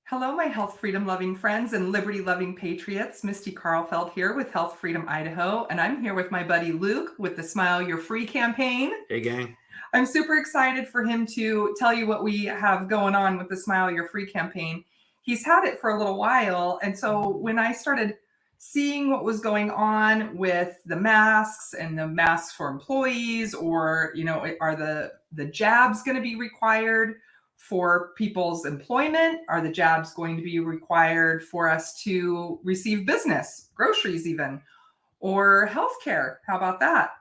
Hello, my health freedom loving friends and liberty loving patriots. Miste Karfeldt here with Health Freedom Idaho, and I'm here with my buddy Luke with the Smile You're Free campaign. Hey, gang. I'm super excited for him to tell you what we have going on with the Smile You're Free campaign. He's had it for a little while, and so when I started seeing what was going on with the masks and the masks for employees, or are the jabs going to be required for people's employment? Are the jabs going to be required for us to receive business, groceries even, or healthcare? How about that?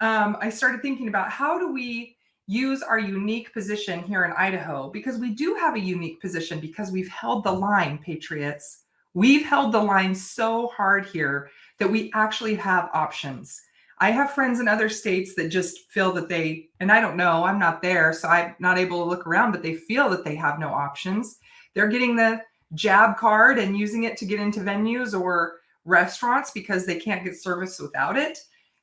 I started thinking about how do we use our unique position here in Idaho, because we do have a unique position because we've held the line, patriots. We've held the line so hard here that we actually have options. I have friends in other states that just feel that and I don't know, I'm not there, so I'm not able to look around, but they feel that they have no options. They're getting the jab card and using it to get into venues or restaurants because they can't get service without it.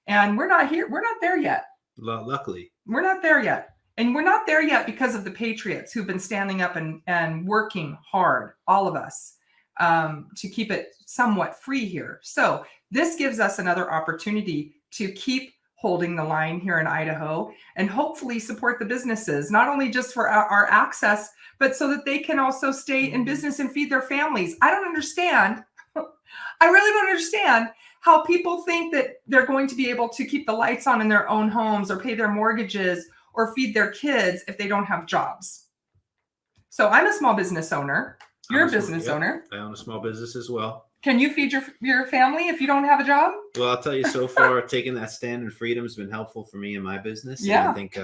And we're not here. We're not there yet. Luckily. We're not there yet. And we're not there yet because of the patriots who've been standing up and working hard, all of us, to keep it somewhat free here. So this gives us another opportunity to keep holding the line here in Idaho and hopefully support the businesses, not only just for our access, but so that they can also stay in business and feed their families. I don't understand. I really don't understand how people think that they're going to be able to keep the lights on in their own homes or pay their mortgages or feed their kids if they don't have jobs. So I'm a small business owner. You're a business owner. I own a small business as well. Can you feed your family if you don't have a job? Well, I'll tell you, so far, taking that stand in freedom has been helpful for me in my business. Yeah. And I think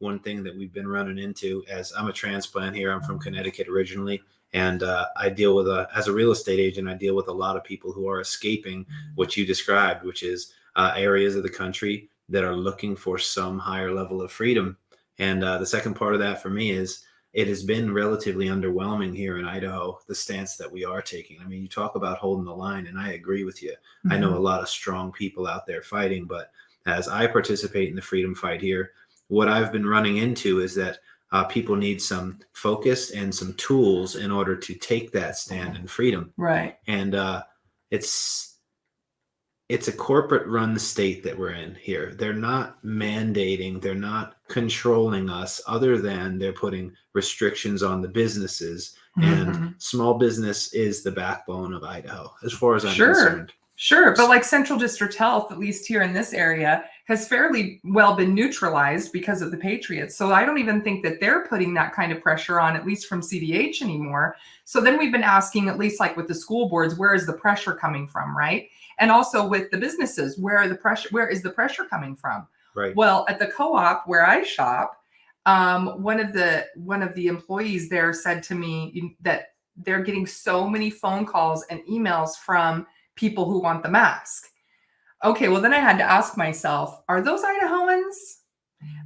one thing that we've been running into, as I'm a transplant here, I'm from Connecticut originally, and I deal with, as a real estate agent, I deal with a lot of people who are escaping what you described, which is areas of the country that are looking for some higher level of freedom. And the second part of that for me is, it has been relatively underwhelming here in Idaho, the stance that we are taking. I mean, you talk about holding the line, and I agree with you. Mm-hmm. I know a lot of strong people out there fighting, but as I participate in the freedom fight here, what I've been running into is that people need some focus and some tools in order to take that stand in freedom. Right. And it's a corporate run state that we're in here. They're not mandating, they're not controlling us, other than they're putting restrictions on the businesses. Mm-hmm. And small business is the backbone of Idaho, as far as I'm concerned. Sure. But like Central District Health, at least here in this area, has fairly well been neutralized because of the patriots. So I don't even think that they're putting that kind of pressure on, at least from CDH anymore. So then we've been asking, at least like with the school boards, where is the pressure coming from, right? And also with the businesses, where is the pressure coming from? Right. Well, at the co-op where I shop, one of the employees there said to me that they're getting so many phone calls and emails from people who want the mask. Okay, well, then I had to ask myself, are those Idahoans?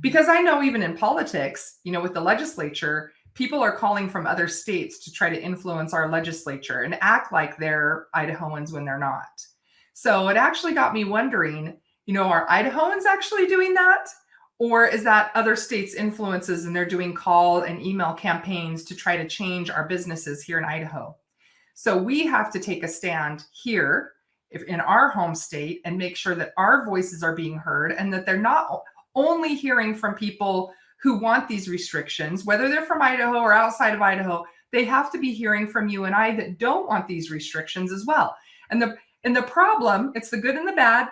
Because I know even in politics, with the legislature, people are calling from other states to try to influence our legislature and act like they're Idahoans when they're not. So it actually got me wondering, are Idahoans actually doing that? Or is that other states' influences and they're doing call and email campaigns to try to change our businesses here in Idaho? So we have to take a stand here in our home state and make sure that our voices are being heard and that they're not only hearing from people who want these restrictions, whether they're from Idaho or outside of Idaho. They have to be hearing from you and I that don't want these restrictions as well. And the problem, it's the good and the bad.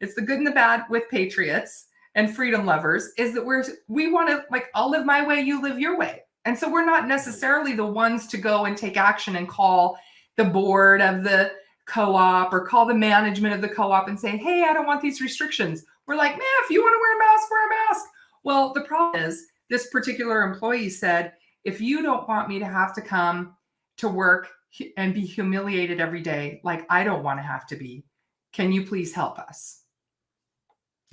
It's the good and the bad with patriots and freedom lovers, is that we want to, like, I'll live my way, you live your way. And so we're not necessarily the ones to go and take action and call the board of the co-op or call the management of the co-op and say, hey, I don't want these restrictions. We're like, man, if you want to wear a mask, wear a mask. Well, the problem is this particular employee said, if you don't want me to have to come to work and be humiliated every day, like I don't want to have to be, can you please help us?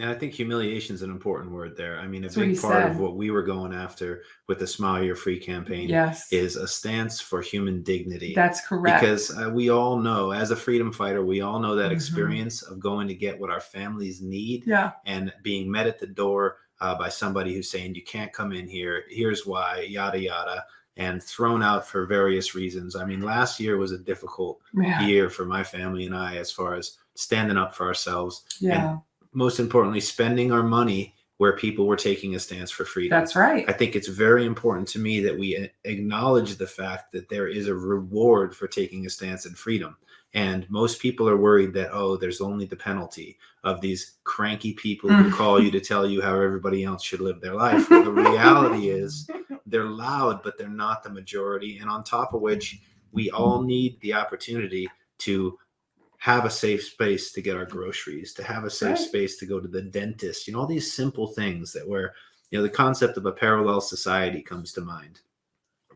And I think humiliation is an important word there. I mean, a big part of what we were going after with the Smile You're Free campaign is a stance for human dignity. That's correct. Because we all know, as a freedom fighter, we all know that experience of going to get what our families need and being met at the door by somebody who's saying, you can't come in here, here's why, yada, yada. and thrown out for various reasons. I mean, last year was a difficult Yeah. year for my family and I as far as standing up for ourselves. Yeah. And most importantly, spending our money where people were taking a stance for freedom. That's right. I think it's very important to me that we acknowledge the fact that there is a reward for taking a stance in freedom. And most people are worried that, oh, there's only the penalty of these cranky people who call you to tell you how everybody else should live their life. Well, the reality is they're loud, but they're not the majority. And on top of which, we all need the opportunity to have a safe space to get our groceries, to have a safe Right. space to go to the dentist, all these simple things that where, the concept of a parallel society comes to mind.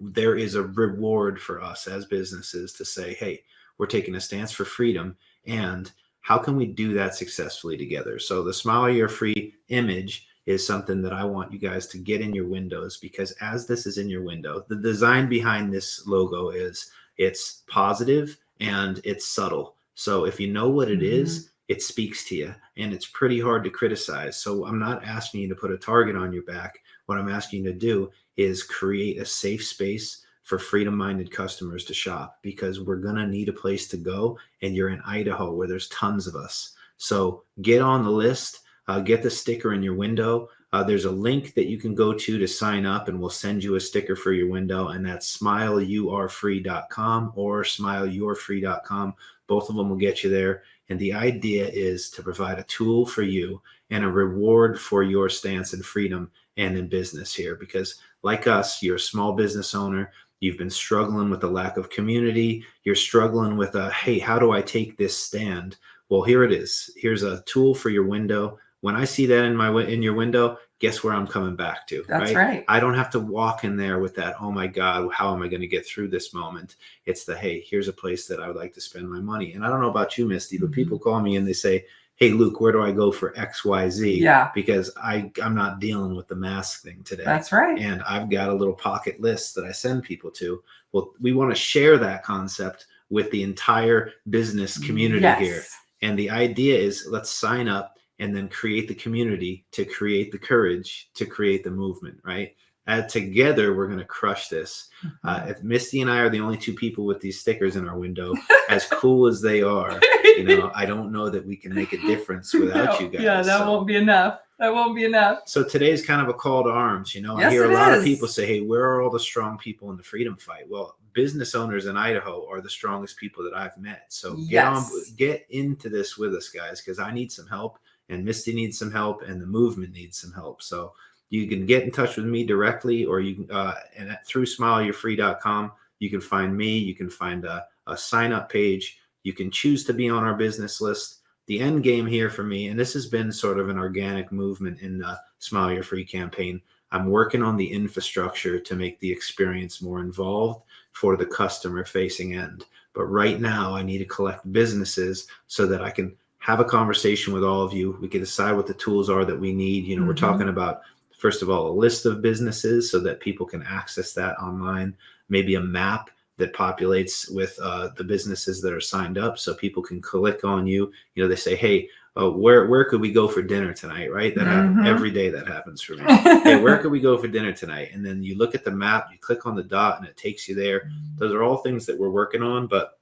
There is a reward for us as businesses to say, hey, we're taking a stance for freedom, and how can we do that successfully together? So the Smile You're Free image is something that I want you guys to get in your windows, because as this is in your window, the design behind this logo is it's positive and it's subtle. So if you know what it is, it speaks to you, and it's pretty hard to criticize. So I'm not asking you to put a target on your back. What I'm asking you to do is create a safe space for freedom-minded customers to shop, because we're going to need a place to go, and you're in Idaho where there's tons of us. So get on the list, get the sticker in your window. There's a link that you can go to sign up, and we'll send you a sticker for your window, and that's smileyourfree.com or smileyourfree.com. Both of them will get you there. And the idea is to provide a tool for you and a reward for your stance in freedom and in business here. Because like us, you're a small business owner. You've been struggling with the lack of community. You're struggling with hey, how do I take this stand? Well, here it is. Here's a tool for your window. When I see that in your window, guess where I'm coming back to? That's right. I don't have to walk in there with that, oh my God, how am I going to get through this moment? It's the, hey, here's a place that I would like to spend my money. And I don't know about you, Misty, but people call me and they say, hey, Luke, where do I go for XYZ? Yeah. Because I'm not dealing with the mask thing today. That's right. And I've got a little pocket list that I send people to. Well, we want to share that concept with the entire business community here. And the idea is, let's sign up and then create the community to create the courage to create the movement, right? Together, we're going to crush this. If Misty and I are the only two people with these stickers in our window, as cool as they are, I don't know that we can make a difference without you guys. Yeah, that won't be enough. That won't be enough. So today's kind of a call to arms. Yes, I hear a lot of people say, hey, where are all the strong people in the freedom fight? Well, business owners in Idaho are the strongest people that I've met. So get into this with us, guys, because I need some help, and Misty needs some help, and the movement needs some help. So you can get in touch with me directly, or you can, and through smileyourfree.com, you can find me. You can find a sign up page. You can choose to be on our business list. The end game here for me, and this has been sort of an organic movement in the Smile Your Free campaign, I'm working on the infrastructure to make the experience more involved for the customer facing end. But right now I need to collect businesses so that I can have a conversation with all of you. We can decide what the tools are that we need. We're talking about, first of all, a list of businesses so that people can access that online, maybe a map that populates with the businesses that are signed up, so people can click on you. They say, hey, where could we go for dinner tonight, right? That happens every day. That happens for me. Hey, where could we go for dinner tonight? And then you look at the map, you click on the dot, and it takes you there. Those are all things that we're working on, but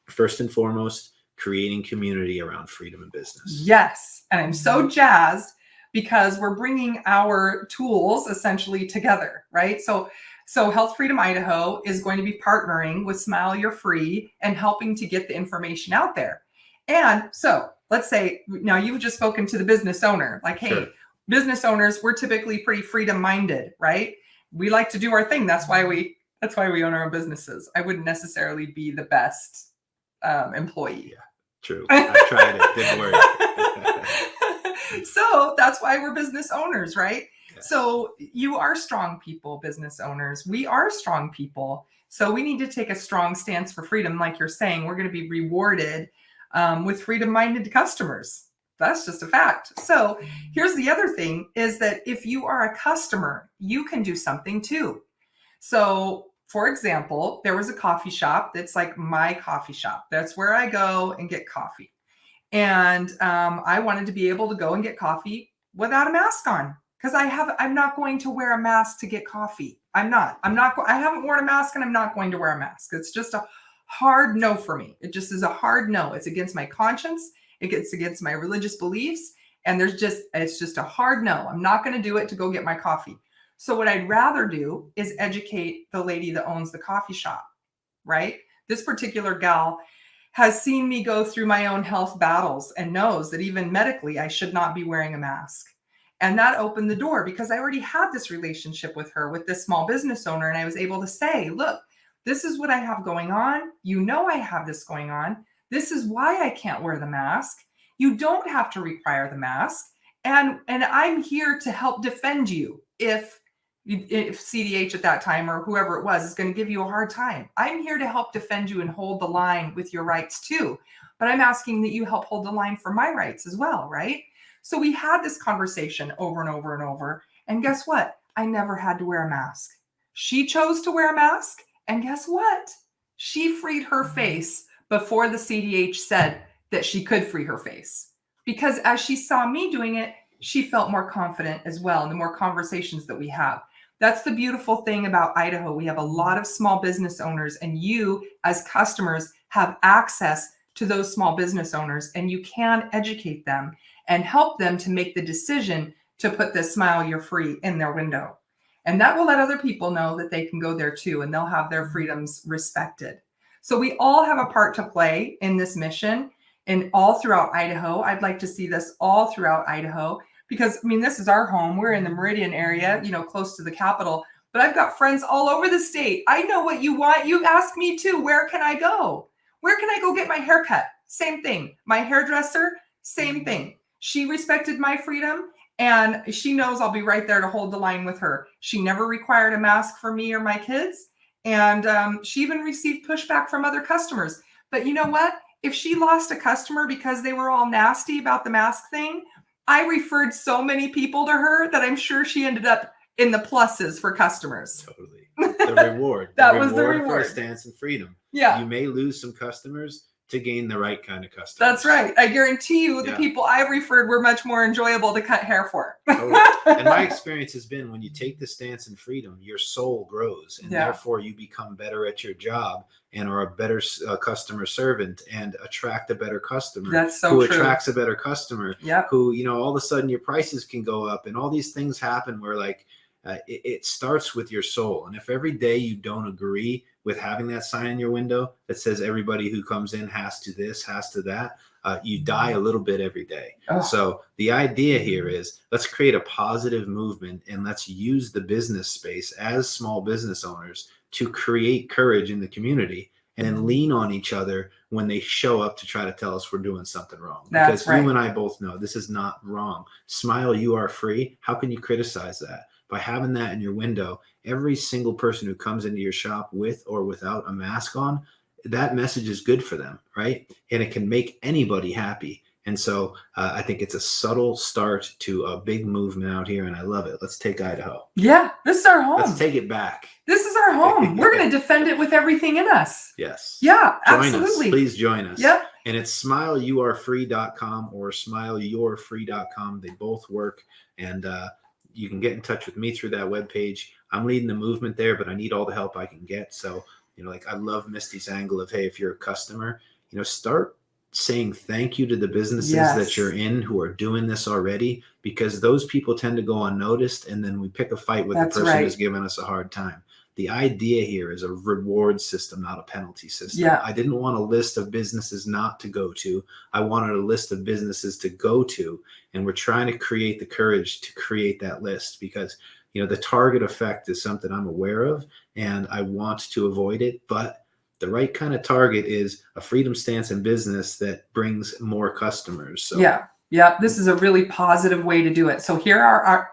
first and foremost, creating community around freedom and business. Yes, and I'm so jazzed because we're bringing our tools essentially together, right? So Health Freedom Idaho is going to be partnering with Smile You're Free and helping to get the information out there. And so let's say now you've just spoken to the business owner, like, hey, business owners, we're typically pretty freedom minded, right? We like to do our thing. That's why we own our own businesses. I wouldn't necessarily be the best employee. Yeah, true. I tried it. Didn't work. So that's why we're business owners, right? So you are strong people, business owners. We are strong people. So we need to take a strong stance for freedom. Like you're saying, we're going to be rewarded with freedom-minded customers. That's just a fact. So here's the other thing is that if you are a customer, you can do something too. So for example, there was a coffee shop that's like my coffee shop. That's where I go and get coffee. And I wanted to be able to go and get coffee without a mask on. Because I'm not going to wear a mask to get coffee. I'm not. I haven't worn a mask and I'm not going to wear a mask. It's just a hard no for me. It just is a hard no. It's against my conscience. It gets against my religious beliefs. And it's just a hard no. I'm not going to do it to go get my coffee. So what I'd rather do is educate the lady that owns the coffee shop, right? This particular gal has seen me go through my own health battles and knows that even medically, I should not be wearing a mask. And that opened the door because I already had this relationship with her, with this small business owner. And I was able to say, look, this is what I have going on. You know, I have this going on. This is why I can't wear the mask. You don't have to require the mask. And I'm here to help defend you if CDH at that time or whoever it was is going to give you a hard time. I'm here to help defend you and hold the line with your rights too. But I'm asking that you help hold the line for my rights as well, right? So we had this conversation over and over and over. And guess what? I never had to wear a mask. She chose to wear a mask. And guess what? She freed her face before the CDH said that she could free her face. Because as she saw me doing it, she felt more confident as well in the more conversations that we have. That's the beautiful thing about Idaho. We have a lot of small business owners, and you as customers have access to those small business owners, and you can educate them and help them to make the decision to put this Smile You're Free in their window. And that will let other people know that they can go there too, and they'll have their freedoms respected. So we all have a part to play in this mission and all throughout Idaho. I'd like to see this all throughout Idaho because, I mean, this is our home. We're in the Meridian area, you know, close to the capital, but I've got friends all over the state. I know what you want. You ask me too. Where can I go? Where can I go get my hair cut? Same thing. My hairdresser, same thing. She respected my freedom and she knows I'll be right there to hold the line with her. She never required a mask for me or my kids. And she even received pushback from other customers. But you know what? If she lost a customer because they were all nasty about the mask thing, I referred so many people to her that I'm sure she ended up in the pluses for customers. Totally. The reward. Was the reward. For stance and freedom. Yeah. You may lose some customers to gain the right kind of customers. That's right. I guarantee you the people I referred were much more enjoyable to cut hair for. Totally. And my experience has been when you take the stance and freedom, your soul grows and therefore you become better at your job and are a better customer servant and attract a better customer. That's so who true. Attracts a better customer. Who, you know, all of a sudden your prices can go up and all these things happen where like it starts with your soul. And if every day you don't agree with having that sign in your window that says everybody who comes in has to this, has to that, you die a little bit every day. So the idea here is let's create a positive movement and let's use the business space as small business owners to create courage in the community and then lean on each other when they show up to try to tell us we're doing something wrong. Because you and I both know this is not wrong. Smile, you are free. How can you criticize that? By having that in your window, every single person who comes into your shop with or without a mask on, that message is good for them, right? And it can make anybody happy. And so I think it's a subtle start to a big movement out here, and I love it. Let's take Idaho. Yeah, this is our home. Let's take it back. This is our home. We're going to defend it with everything in us. Yes. Yeah, join absolutely. Us. Please join us. Yep. And it's smileyouarefree.com or smileyouarefree.com. They both work. And you can get in touch with me through that webpage. I'm leading the movement there, but I need all the help I can get. So, you know, like I love Misty's angle of, hey, if you're a customer, you know, start saying thank you to the businesses that you're in who are doing this already, because those people tend to go unnoticed. And then we pick a fight with the person who's giving us a hard time. The idea here is a reward system, not a penalty system. Yeah. I didn't want a list of businesses not to go to. I wanted a list of businesses to go to. And we're trying to create the courage to create that list because, you know, the target effect is something I'm aware of and I want to avoid it. But the right kind of target is a freedom stance in business that brings more customers. So yeah, this is a really positive way to do it. So here are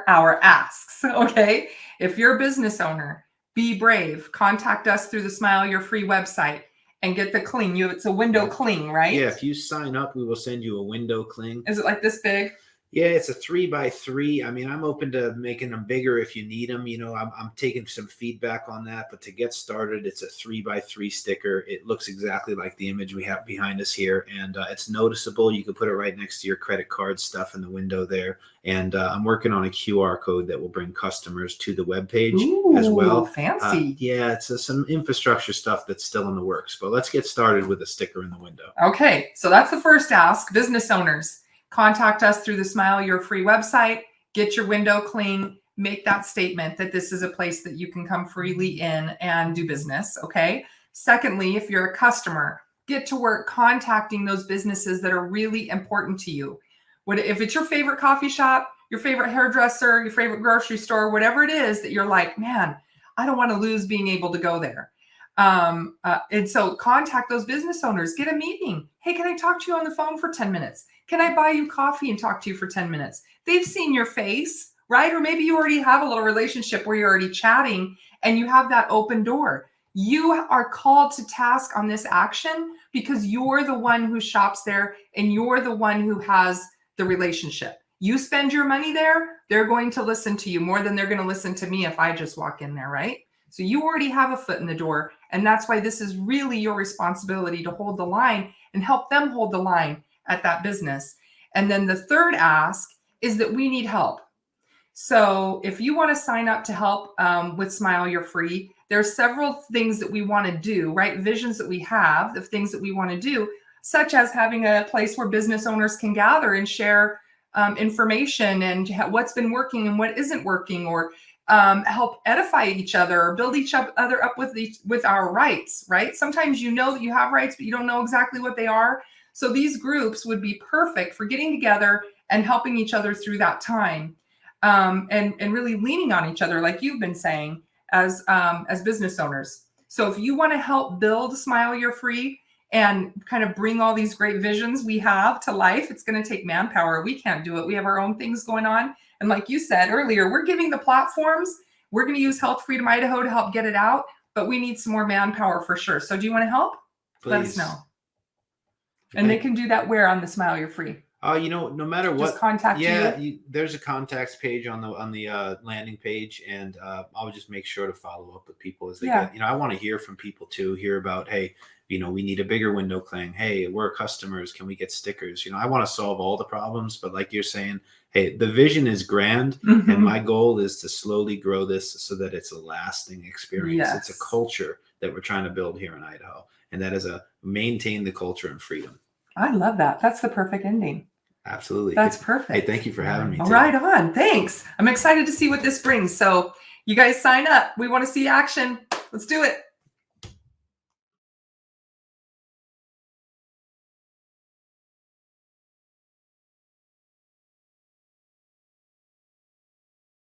our asks. Okay. If you're a business owner, be brave. Contact us through the Smile You're Free website and get the cling. It's a window cling, right? Yeah, if you sign up, we will send you a window cling. Is it like this big? Yeah, it's a 3x3. I mean, I'm open to making them bigger if you need them. I'm taking some feedback on that. But to get started, it's a 3x3 sticker. It looks exactly like the image we have behind us here, and it's noticeable. You can put it right next to your credit card stuff in the window there. And I'm working on a QR code that will bring customers to the webpage as Ooh, well. fancy. Yeah, it's some infrastructure stuff that's still in the works. But let's get started with a sticker in the window. Okay, so that's the first ask. Business owners, contact us through the Smile Your Free website, get your window clean, make that statement that this is a place that you can come freely in and do business, okay? Secondly, if you're a customer, get to work contacting those businesses that are really important to you. If it's your favorite coffee shop, your favorite hairdresser, your favorite grocery store, whatever it is that you're like, man, I don't want to lose being able to go there. And so contact those business owners, get a meeting. Hey, can I talk to you on the phone for 10 minutes? Can I buy you coffee and talk to you for 10 minutes? They've seen your face, right? Or maybe you already have a little relationship where you're already chatting and you have that open door. You are called to task on this action because you're the one who shops there and you're the one who has the relationship. You spend your money there, they're going to listen to you more than they're going to listen to me if I just walk in there, right? So you already have a foot in the door. And that's why this is really your responsibility to hold the line and help them hold the line at that business. And then the third ask is that we need help. So if you want to sign up to help with Smile You're Free, there's several things that we want to do, right? Visions that we have of things that we want to do, such as having a place where business owners can gather and share information and what's been working and what isn't working, or help edify each other or build each other up with our rights, right? Sometimes you know that you have rights, but you don't know exactly what they are. So these groups would be perfect for getting together and helping each other through that time, and really leaning on each other, like you've been saying, as business owners. So if you want to help build Smile You're Free and kind of bring all these great visions we have to life, it's going to take manpower. We can't do it. We have our own things going on. And like you said earlier, we're giving the platforms. We're going to use Health Freedom Idaho to help get it out, but we need some more manpower for sure. So do you want to help? Please. Let us know. And they can do that where on the Smile You're Free? No matter what, just contact you. There's a contacts page on the landing page, and I'll just make sure to follow up with people as they get. I want to hear from people too. Hear about, hey, we need a bigger window cling. Hey, we're customers. Can we get stickers? I want to solve all the problems, but like you're saying, hey, the vision is grand, and my goal is to slowly grow this so that it's a lasting experience. Yes. It's a culture that we're trying to build here in Idaho, and that is maintain the culture and freedom. I love that. That's the perfect ending. Absolutely. That's perfect. Hey, thank you for having me. Right on. Thanks. I'm excited to see what this brings. So you guys sign up. We want to see action. Let's do it.